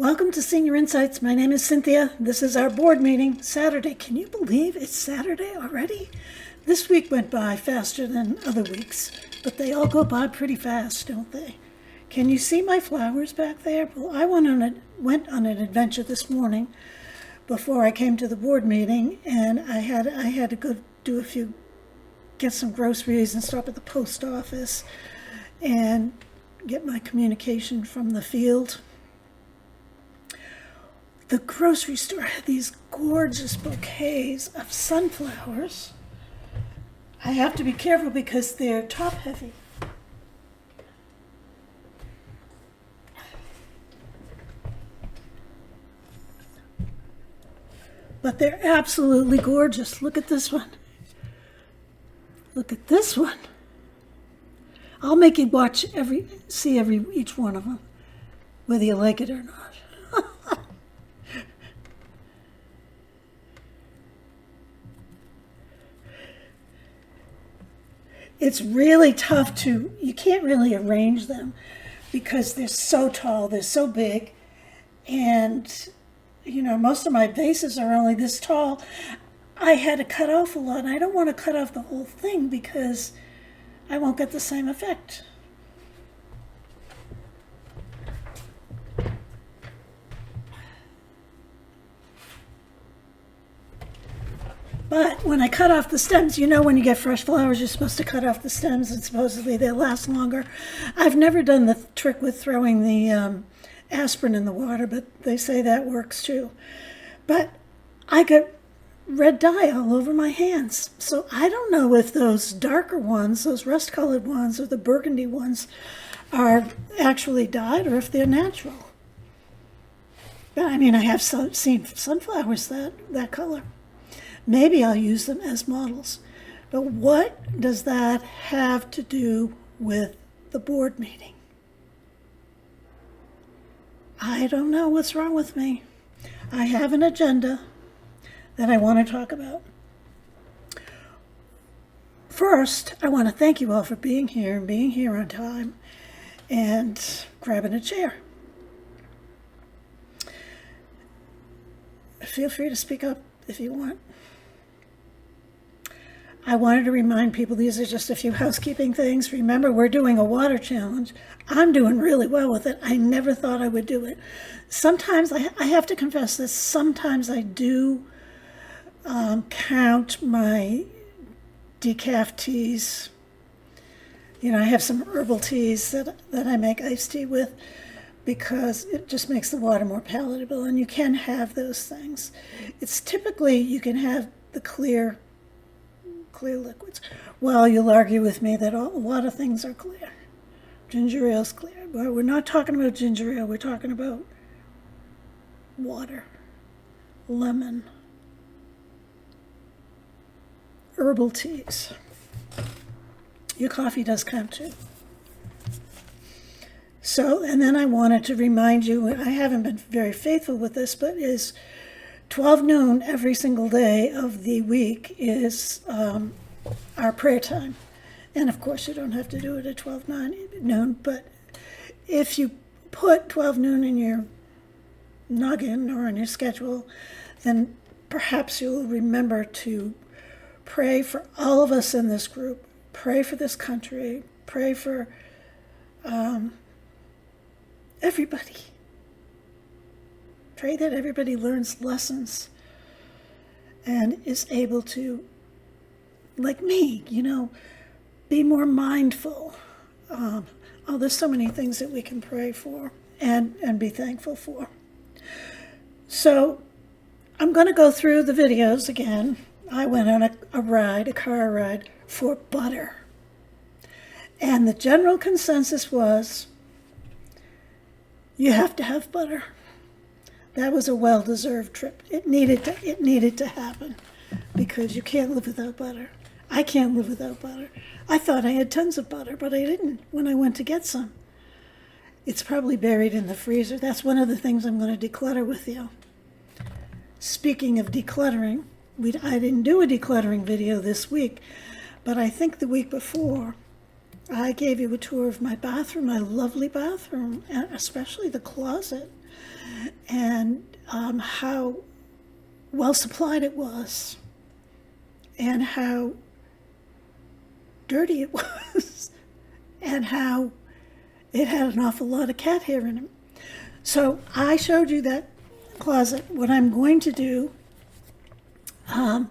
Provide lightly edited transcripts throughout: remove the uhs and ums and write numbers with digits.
Welcome to Senior Insights. My name is Cynthia. This is our board meeting, Saturday. Can you believe it's Saturday already? This week went by faster than other weeks, but they all go by pretty fast, don't they? Can you see my flowers back there? Well, I went on an adventure this morning before I came to the board meeting, and I had to go get some groceries and stop at the post office and get my communication from the field. The grocery store had these gorgeous bouquets of sunflowers. I have to be careful because they're top heavy. But they're absolutely gorgeous. Look at this one. Look at this one. I'll make you see each one of them, whether you like it or not. It's really tough you can't really arrange them because they're so tall, they're so big, and most of my vases are only this tall. I had to cut off a lot. I don't want to cut off the whole thing because I won't get the same effect. But when I cut off the stems, when you get fresh flowers, you're supposed to cut off the stems and supposedly they last longer. I've never done the trick with throwing the aspirin in the water, but they say that works too. But I got red dye all over my hands. So I don't know if those darker ones, those rust-colored ones, or the burgundy ones are actually dyed or if they're natural. But I have seen sunflowers that color. Maybe I'll use them as models. But what does that have to do with the board meeting? I don't know what's wrong with me. I have an agenda that I want to talk about. First, I want to thank you all for being here and being here on time and grabbing a chair. Feel free to speak up if you want. I wanted to remind people these are just a few housekeeping things. Remember, we're doing a water challenge. I'm doing really well with it. I never thought I would do it. Sometimes, I have to confess this, sometimes I do count my decaf teas. I have some herbal teas that I make iced tea with because it just makes the water more palatable, and you can have those things. It's typically, you can have the clear liquids. Well, you'll argue with me that a lot of things are clear. Ginger ale's clear. But we're not talking about ginger ale. We're talking about water, lemon, herbal teas. Your coffee does count too. So, and then I wanted to remind you, I haven't been very faithful with this, but is 12 noon every single day of the week is our prayer time. And of course, you don't have to do it at 12 noon, but if you put 12 noon in your noggin or on your schedule, then perhaps you'll remember to pray for all of us in this group, pray for this country, pray for everybody. Pray that everybody learns lessons and is able to, like me, be more mindful. There's so many things that we can pray for and be thankful for. So I'm going to go through the videos again. I went on a car ride for butter. And the general consensus was, you have to have butter. That was a well-deserved trip. It needed to happen because you can't live without butter. I can't live without butter. I thought I had tons of butter, but I didn't when I went to get some. It's probably buried in the freezer. That's one of the things I'm going to declutter with you. Speaking of decluttering, I didn't do a decluttering video this week, but I think the week before I gave you a tour of my bathroom, my lovely bathroom, and especially the closet. and how well supplied it was, and how dirty it was, and how it had an awful lot of cat hair in it. So I showed you that closet. What I'm going to do, I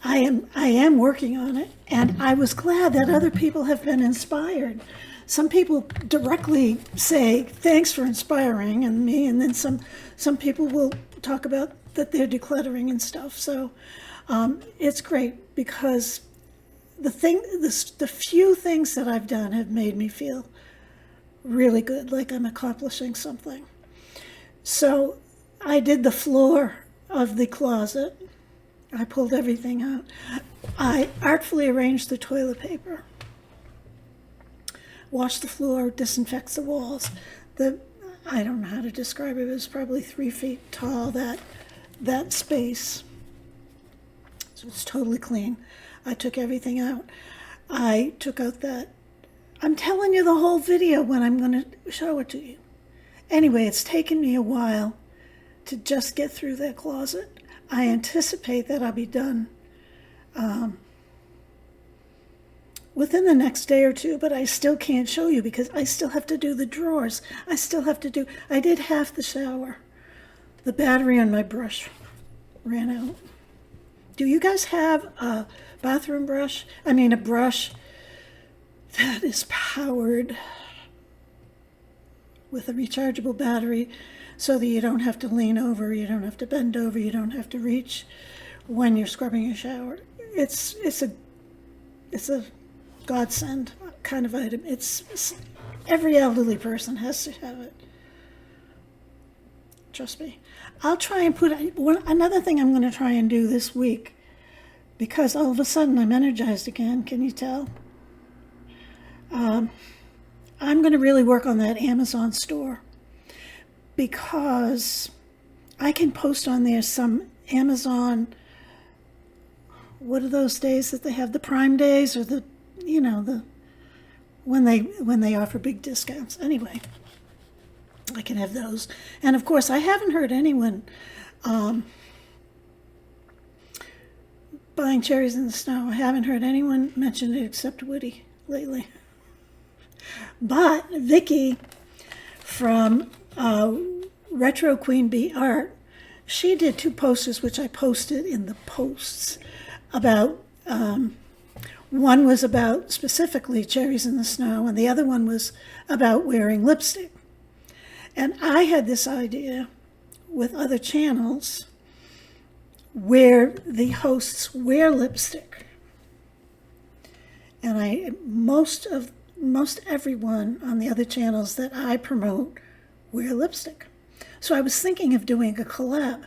am working on it, and I was glad that other people have been inspired. Some people directly say thanks for inspiring and me, and then some people will talk about that they're decluttering and stuff. So it's great because the few things that I've done have made me feel really good, like I'm accomplishing something. So I did the floor of the closet. I pulled everything out. I artfully arranged the toilet paper, washed the floor, disinfects the walls. I don't know how to describe it. It was probably 3 feet tall, that space. So it's totally clean. I took everything out. I took out that. I'm telling you the whole video when I'm going to show it to you. Anyway, it's taken me a while to just get through that closet. I anticipate that I'll be done within the next day or two, but I still can't show you because I still have to do the drawers. I did half the shower. The battery on my brush ran out. Do you guys have a bathroom brush? I mean, a brush that is powered with a rechargeable battery so that you don't have to lean over, you don't have to bend over, you don't have to reach when you're scrubbing your shower. It's a godsend kind of item. It's every elderly person has to have it. Trust me. I'll try and put another thing I'm going to try and do this week, because all of a sudden I'm energized again. Can you tell? I'm going to really work on that Amazon store, because I can post on there some Amazon, what are those days that they have, the Prime days, or the when they offer big discounts. Anyway, I can have those. And of course, I haven't heard anyone buying cherries in the snow. I haven't heard anyone mention it except Woody lately. But Vicky from Retro Queen Bee Art, she did 2 posters, which I posted in the posts about, one was about specifically cherries in the snow, and the other one was about wearing lipstick. And I had this idea with other channels where the hosts wear lipstick. And most everyone on the other channels that I promote wear lipstick. So I was thinking of doing a collab,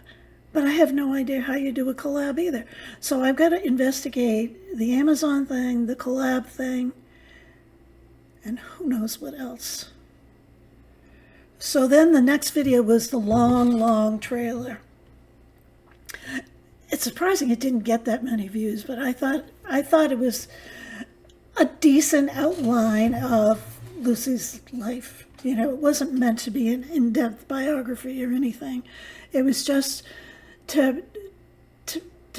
but I have no idea how you do a collab either. So I've got to investigate the Amazon thing, the collab thing, and who knows what else. So then the next video was the long trailer. It's surprising it didn't get that many views, but I thought it was a decent outline of Lucy's life. It wasn't meant to be an in-depth biography or anything. It was just to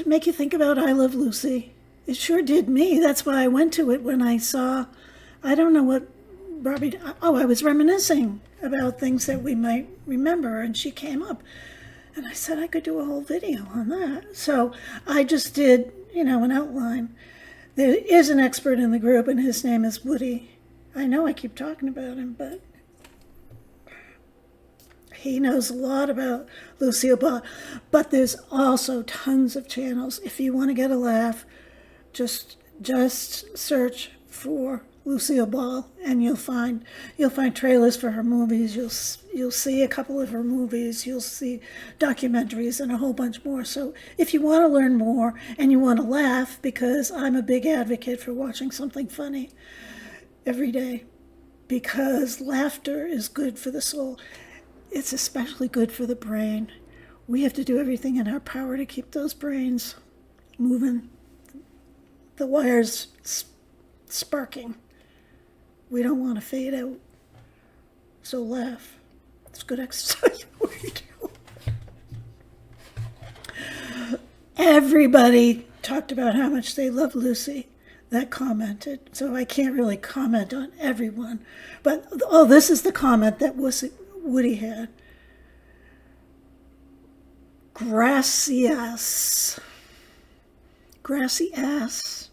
make you think about I Love Lucy. It sure did me. That's why I went to it when I saw, I don't know what Barbie, I was reminiscing about things that we might remember, and she came up. And I said I could do a whole video on that. So I just did, an outline. There is an expert in the group, and his name is Woody. I know I keep talking about him, but he knows a lot about Lucille Ball. But there's also tons of channels. If you want to get a laugh, just search for Lucille Ball, and you'll find trailers for her movies. You'll see a couple of her movies. You'll see documentaries and a whole bunch more. So if you want to learn more and you want to laugh, because I'm a big advocate for watching something funny every day, because laughter is good for the soul. It's especially good for the brain. We have to do everything in our power to keep those brains moving, the wires sparking. We don't want to fade out. So laugh. It's good exercise for you. Everybody talked about how much they love Lucy that commented. So I can't really comment on everyone. But, oh, this is the comment that Woody had. Gracias. Gracias.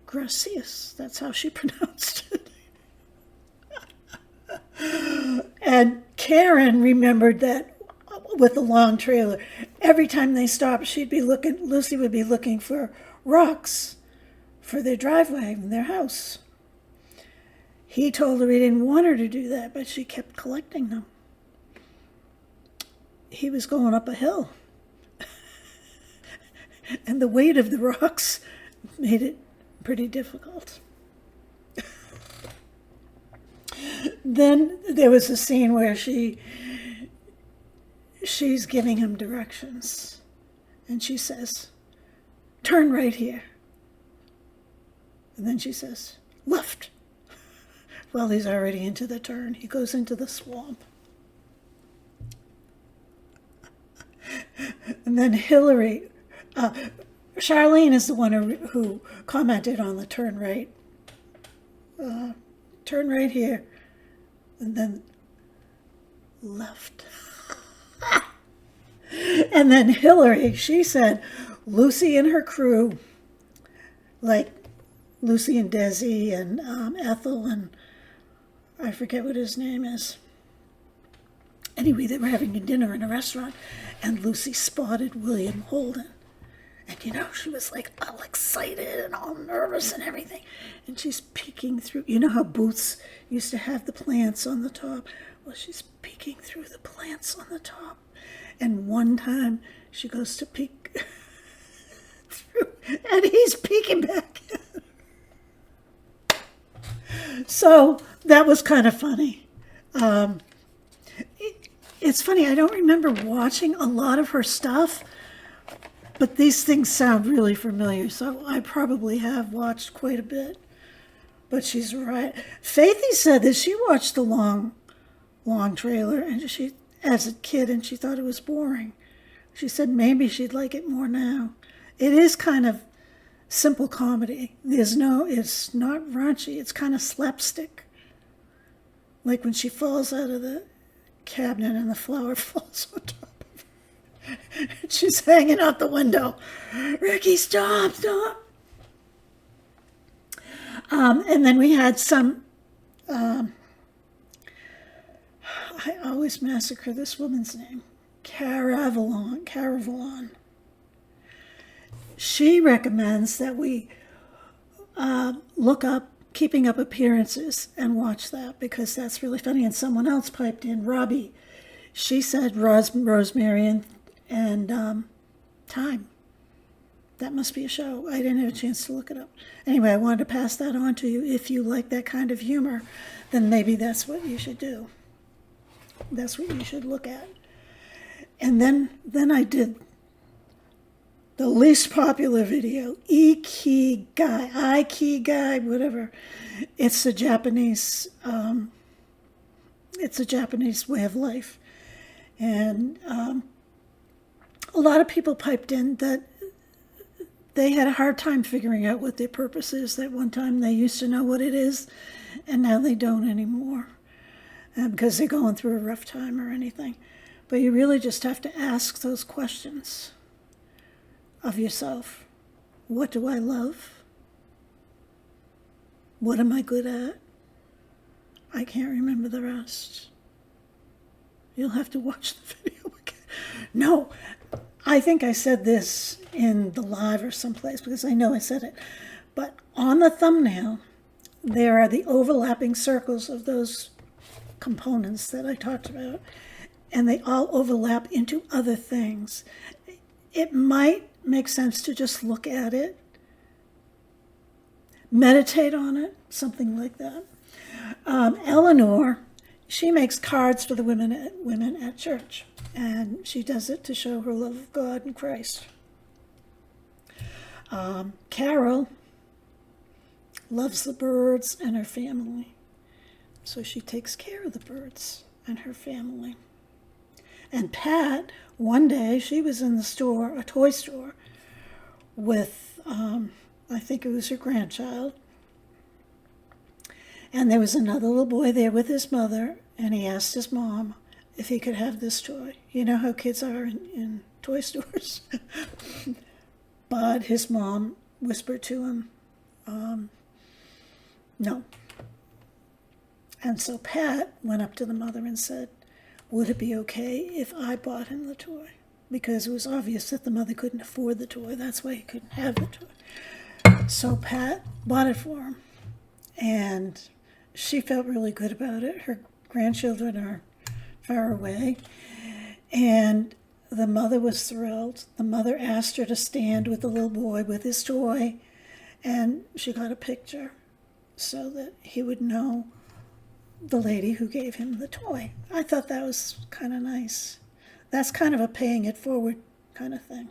Gracias. That's how she pronounced it. And Karen remembered that with the long trailer, every time they stopped, Lucy would be looking for rocks for their driveway and their house. He told her he didn't want her to do that, but she kept collecting them. He was going up a hill. And the weight of the rocks made it pretty difficult. Then there was a scene where she's giving him directions. And she says, turn right here. And then she says, left. Well, he's already into the turn. He goes into the swamp. And then Charlene is the one who commented on the turn right. Turn right here. And then left. And then Hillary, she said, Lucy and her crew, like Lucy and Desi and Ethel and I forget what his name is. Anyway, they were having a dinner in a restaurant, and Lucy spotted William Holden. And, she was like all excited and all nervous and everything. And she's peeking through. You know how booths used to have the plants on the top? Well, she's peeking through the plants on the top. And one time she goes to peek through, and he's peeking back. So that was kind of funny. It's funny, I don't remember watching a lot of her stuff, but these things sound really familiar, so I probably have watched quite a bit. But she's right. Faithy said that she watched the long trailer and as a kid, and she thought it was boring. She said maybe she'd like it more now. It is kind of simple comedy. It's not raunchy. It's kind of slapstick. Like when she falls out of the cabinet and the flower falls on top of her. She's hanging out the window. Ricky, stop. And then we had some, I always massacre this woman's name, Caravalon. She recommends that we look up Keeping Up Appearances and watch that because that's really funny. And someone else piped in, Robbie. She said Rosemary and Thyme. That must be a show. I didn't have a chance to look it up. Anyway, I wanted to pass that on to you. If you like that kind of humor, then maybe that's what you should do. That's what you should look at. And then I did the least popular video, Ikigai, whatever. It's a Japanese way of life. And a lot of people piped in that they had a hard time figuring out what their purpose is. That one time they used to know what it is, and now they don't anymore because they're going through a rough time or anything. But you really just have to ask those questions of yourself. What do I love? What am I good at? I can't remember the rest. You'll have to watch the video again. No, I think I said this in the live or someplace because I know I said it. But on the thumbnail, there are the overlapping circles of those components that I talked about, and they all overlap into other things. It might make sense to just look at it, meditate on it, something like that. Eleanor, she makes cards for the women at church, and she does it to show her love of God and Christ. Carol loves the birds and her family, so she takes care of the birds and her family. And Pat, one day, she was in the store, a toy store, with, I think it was her grandchild. And there was another little boy there with his mother, and he asked his mom if he could have this toy. You know how kids are in toy stores. But his mom whispered to him, no. And so Pat went up to the mother and said, would it be okay if I bought him the toy? Because it was obvious that the mother couldn't afford the toy. That's why he couldn't have the toy. So Pat bought it for him. And she felt really good about it. Her grandchildren are far away. And the mother was thrilled. The mother asked her to stand with the little boy with his toy. And she got a picture so that he would know the lady who gave him the toy. I thought that was kind of nice. That's kind of a paying it forward kind of thing.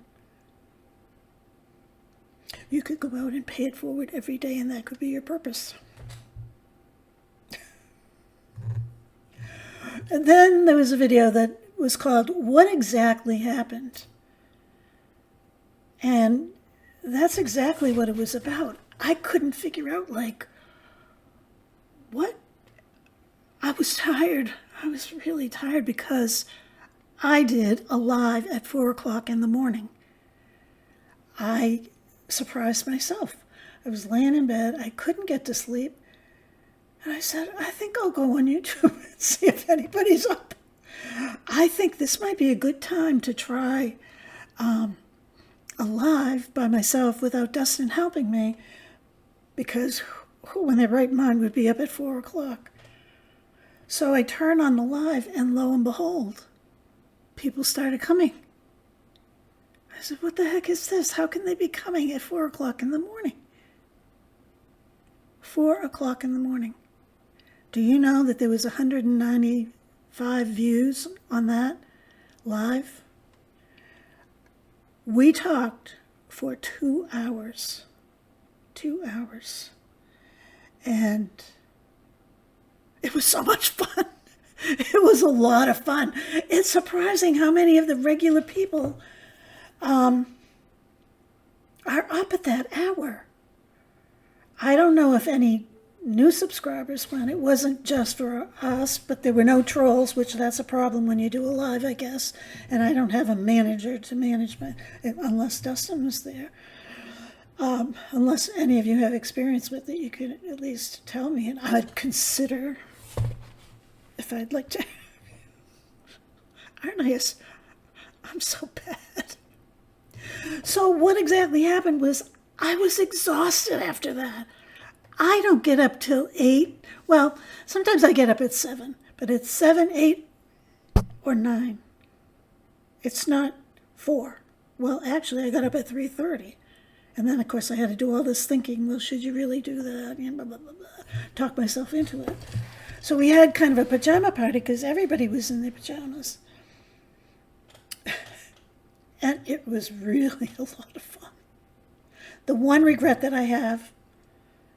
You could go out and pay it forward every day, and that could be your purpose. And then there was a video that was called What Exactly Happened? And that's exactly what it was about. I couldn't figure out, like, what? I was tired. I was really tired because I did a live at 4 o'clock in the morning. I surprised myself. I was laying in bed. I couldn't get to sleep. And I said, I think I'll go on YouTube and see if anybody's up. I think this might be a good time to try a live by myself without Dustin helping me, because who in their right mind would be up at 4 o'clock? So I turned on the live, and lo and behold, people started coming. I said, what the heck is this? How can they be coming at 4 o'clock in the morning? 4 o'clock in the morning. Do you know that there was 195 views on that live? We talked for 2 hours. 2 hours. And it was so much fun. It was a lot of fun. It's surprising how many of the regular people are up at that hour. I don't know if any new subscribers went. It wasn't just for us, but there were no trolls, which that's a problem when you do a live, I guess. And I don't have a manager to manage unless Dustin was there. Unless any of you have experience with it, you could at least tell me, and I'd consider if I'd like to. Aren't I? I'm so bad. So what exactly happened was I was exhausted after that. I don't get up till 8. Well, sometimes I get up at 7, but it's 7, 8, or 9. It's not 4. Well, actually, I got up at 3:30. And then, of course, I had to do all this thinking, well, should you really do that? And blah, blah, blah, blah. Talk myself into it. So we had kind of a pajama party because everybody was in their pajamas. And it was really a lot of fun. The one regret that I have,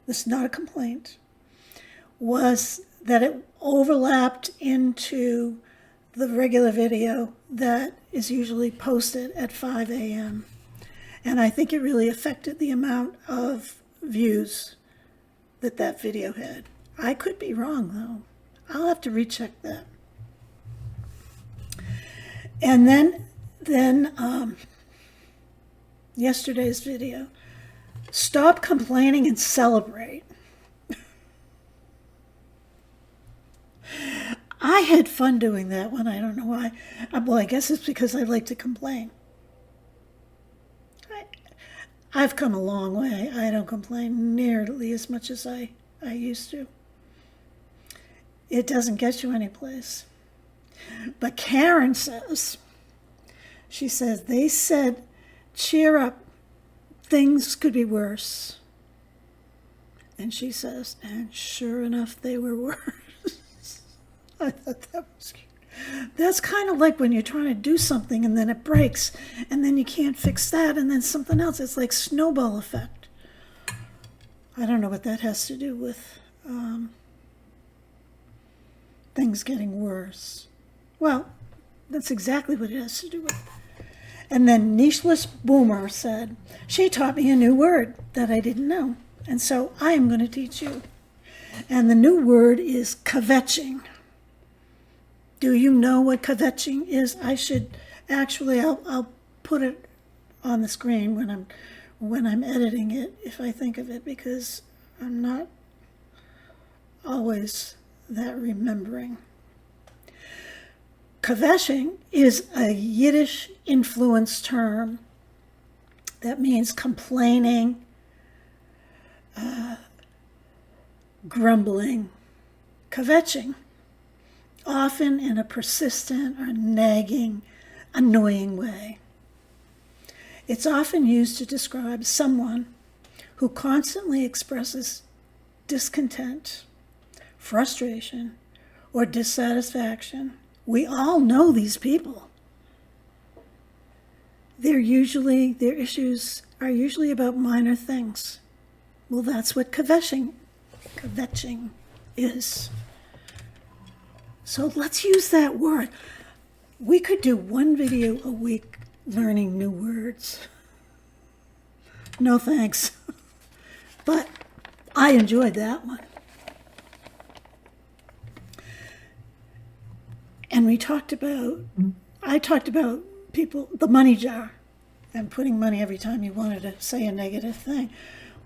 this is not a complaint, was that it overlapped into the regular video that is usually posted at 5 a.m. And I think it really affected the amount of views that that video had. I could be wrong, though. I'll have to recheck that. And then yesterday's video, stop complaining and celebrate. I had fun doing that one. I don't know why. Well, I guess it's because I like to complain. I've come a long way. I don't complain nearly as much as I used to. It doesn't get you anyplace. But Karen says, she says, they said, cheer up, things could be worse. And she says, and sure enough, they were worse. I thought that was cute. That's kind of like when you're trying to do something and then it breaks and then you can't fix that and then something else. It's like snowball effect. I don't know what that has to do with things getting worse. Well, That's exactly what it has to do with. And then Nicheless Boomer said, she taught me a new word that I didn't know. And so I am going to teach you. And the new word is kvetching. Do you know what kvetching is? I should actually, I'll put it on the screen when I'm editing it, if I think of it, because I'm not always that remembering. Kvetching is a Yiddish influence term that means complaining, grumbling, kvetching, often in a persistent or nagging, annoying way. It's often used to describe someone who constantly expresses discontent, frustration, or dissatisfaction. We all know these people. Their issues are usually about minor things. Well, that's what kvetching is. So let's use that word. We could do one video a week learning new words. No thanks. But I enjoyed that one. And I talked about people, the money jar, and putting money every time you wanted to say a negative thing.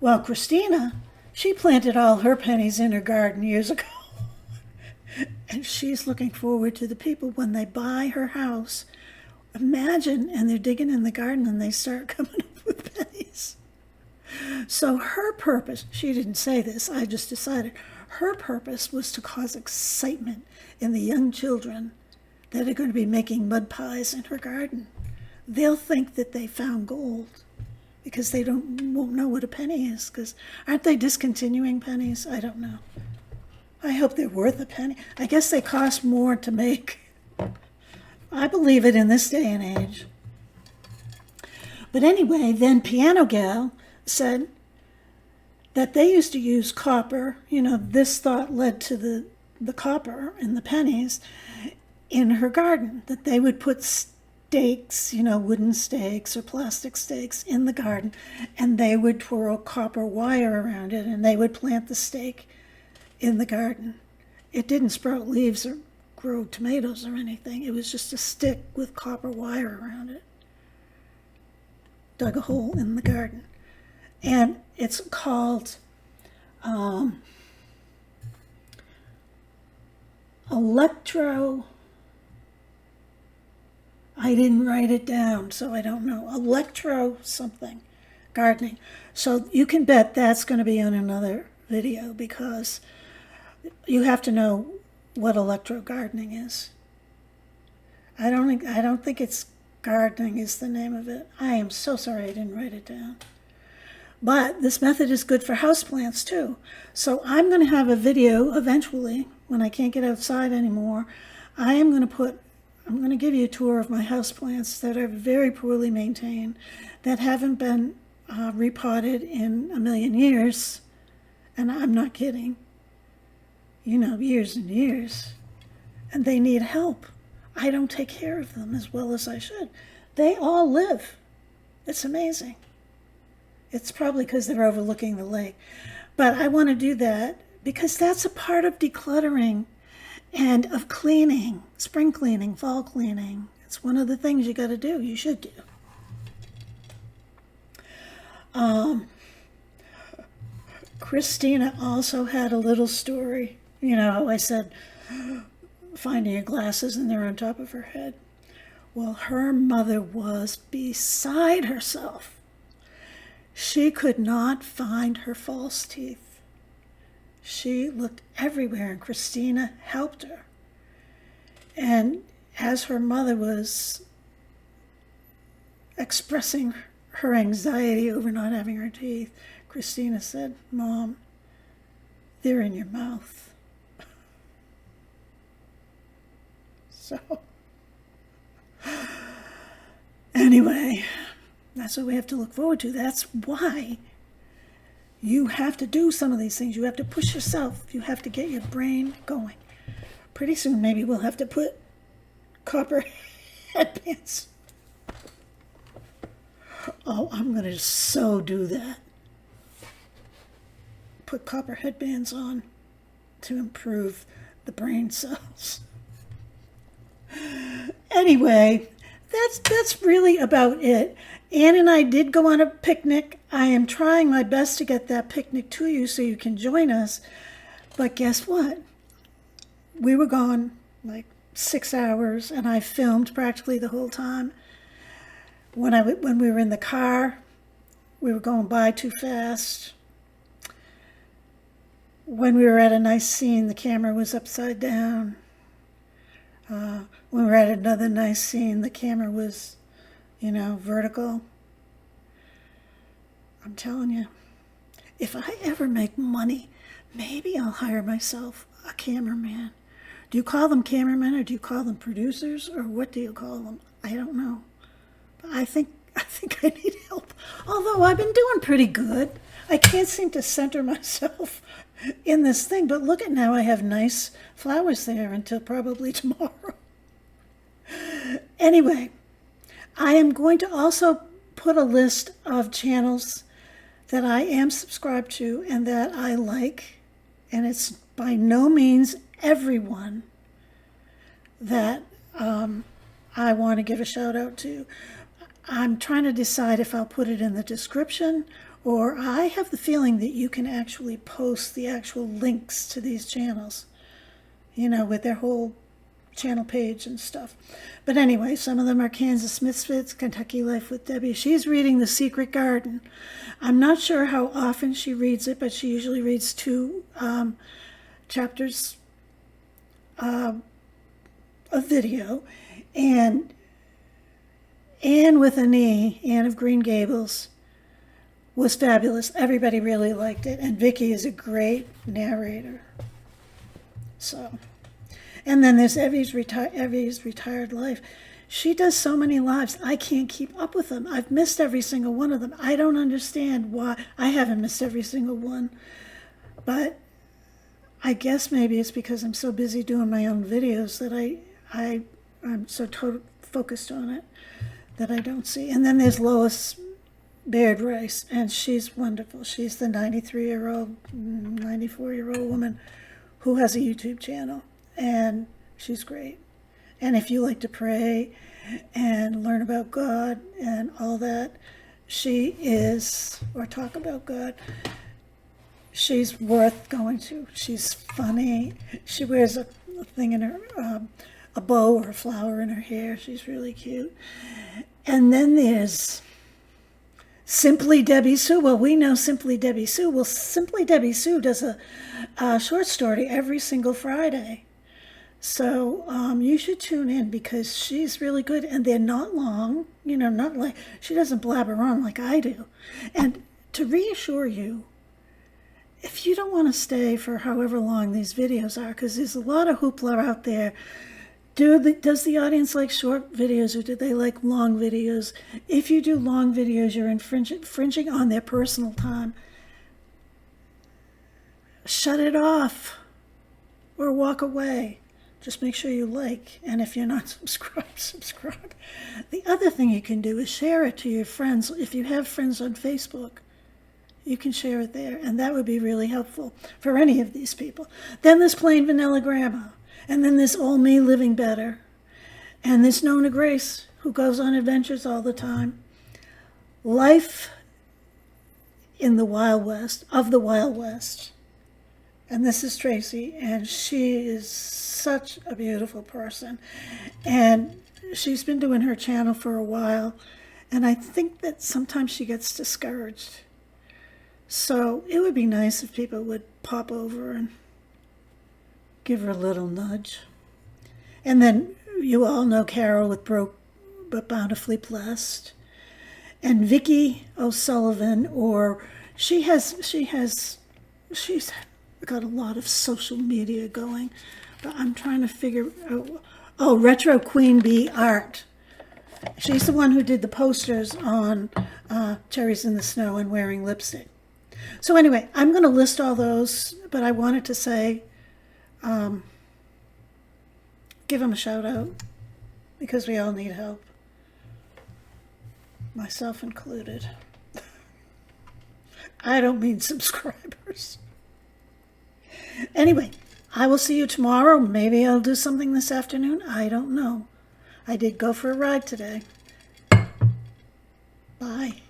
Well, Christina, she planted all her pennies in her garden years ago. And she's looking forward to the people when they buy her house. Imagine, and they're digging in the garden and they start coming up with pennies. So her purpose, she didn't say this, I just decided, her purpose was to cause excitement in the young children that are going to be making mud pies in her garden. They'll think that they found gold because they won't know what a penny is, because aren't they discontinuing pennies? I don't know. I hope they're worth a penny. I guess they cost more to make. I believe it in this day and age. But anyway, then Piano Gal said that they used to use copper. You know, this thought led to the copper and the pennies in her garden, that they would put stakes, you know, wooden stakes or plastic stakes in the garden, and they would twirl copper wire around it, and they would plant the stake in the garden. It didn't sprout leaves or grow tomatoes or anything. It was just a stick with copper wire around it. Dug a hole in the garden. And it's called I didn't write it down, so I don't know. Electro something, gardening. So you can bet that's going to be on another video, because you have to know what electro gardening is. I don't think it's gardening is the name of it. I am so sorry I didn't write it down. But this method is good for houseplants too. So I'm going to have a video eventually when I can't get outside anymore. I'm going to give you a tour of my houseplants that are very poorly maintained, that haven't been repotted in a million years. And I'm not kidding. You know, years and years. And they need help. I don't take care of them as well as I should. They all live. It's amazing. It's probably because they're overlooking the lake. But I want to do that because that's a part of decluttering and of cleaning, spring cleaning, fall cleaning. It's one of the things you got to do, you should do. Christina also had a little story. You know how I said finding her glasses and they're on top of her head. Well, her mother was beside herself. She could not find her false teeth. She looked everywhere, and Christina helped her. And as her mother was expressing her anxiety over not having her teeth, Christina said, "Mom, they're in your mouth." So, anyway, that's what we have to look forward to. That's why you have to do some of these things. You have to push yourself. You have to get your brain going. Pretty soon, maybe we'll have to put copper headbands. Oh, I'm going to so do that. Put copper headbands on to improve the brain cells. Anyway, that's really about it. Ann and I did go on a picnic. I am trying my best to get that picnic to you so you can join us. But guess what? We were gone like 6 hours, and I filmed practically the whole time. When we were in the car, we were going by too fast. When we were at a nice scene, the camera was upside down. When we were at another nice scene, the camera was, vertical. I'm telling you, if I ever make money, maybe I'll hire myself a cameraman. Do you call them cameramen, or do you call them producers, or what do you call them? I don't know. But I think I need help. Although I've been doing pretty good. I can't seem to center myself in this thing. But look at now, I have nice flowers there until probably tomorrow. Anyway, I am going to also put a list of channels that I am subscribed to and that I like. And it's by no means everyone that I want to give a shout out to. I'm trying to decide if I'll put it in the description, or I have the feeling that you can actually post the actual links to these channels, with their whole channel page and stuff. But anyway, some of them are Kansas Misfits, Kentucky Life with Debbie. She's reading The Secret Garden. I'm not sure how often she reads it, but she usually reads 2 chapters of video. And Anne with an E, Anne of Green Gables, was fabulous. Everybody really liked it. And Vicky is a great narrator. So, and then there's Evie's Retired Life. She does so many lives. I can't keep up with them. I've missed every single one of them. I don't understand why. I haven't missed every single one. But I guess maybe it's because I'm so busy doing my own videos that I'm so focused on it that I don't see. And then there's Lois Baird Rice, and she's wonderful. She's the 94-year-old woman who has a YouTube channel, and she's great. And if you like to pray and learn about God and all that, or talk about God, she's worth going to. She's funny. She wears a thing in her, a bow or a flower in her hair. She's really cute. And then there's Simply Debbie Sue. Well, we know Simply Debbie Sue. Well, Simply Debbie Sue does a short story every single Friday. So you should tune in because she's really good, and they're not long, not like, she doesn't blabber on like I do. And to reassure you, if you don't want to stay for however long these videos are, because there's a lot of hoopla out there, does the audience like short videos, or do they like long videos? If you do long videos, you're infringing on their personal time. Shut it off or walk away. Just make sure you like, and if you're not subscribed, subscribe. The other thing you can do is share it to your friends. If you have friends on Facebook, you can share it there, and that would be really helpful for any of these people. Then there's Plain Vanilla Grandma, and then there's Old Me Living Better, and there's Nona Grace, who goes on adventures all the time. Life in the Wild West, of the Wild West. And this is Tracy, and she is such a beautiful person. And she's been doing her channel for a while, and I think that sometimes she gets discouraged. So it would be nice if people would pop over and give her a little nudge. And then you all know Carol with Broke But Bountifully Blessed. And Vicki O'Sullivan, or she's got a lot of social media going, but I'm trying to figure out, Retro Queen Bee Art. She's the one who did the posters on Cherries in the Snow and Wearing Lipstick. So anyway, I'm going to list all those, but I wanted to say, give them a shout out. because we all need help, myself included. I don't mean subscribers. Anyway, I will see you tomorrow. Maybe I'll do something this afternoon. I don't know. I did go for a ride today. Bye.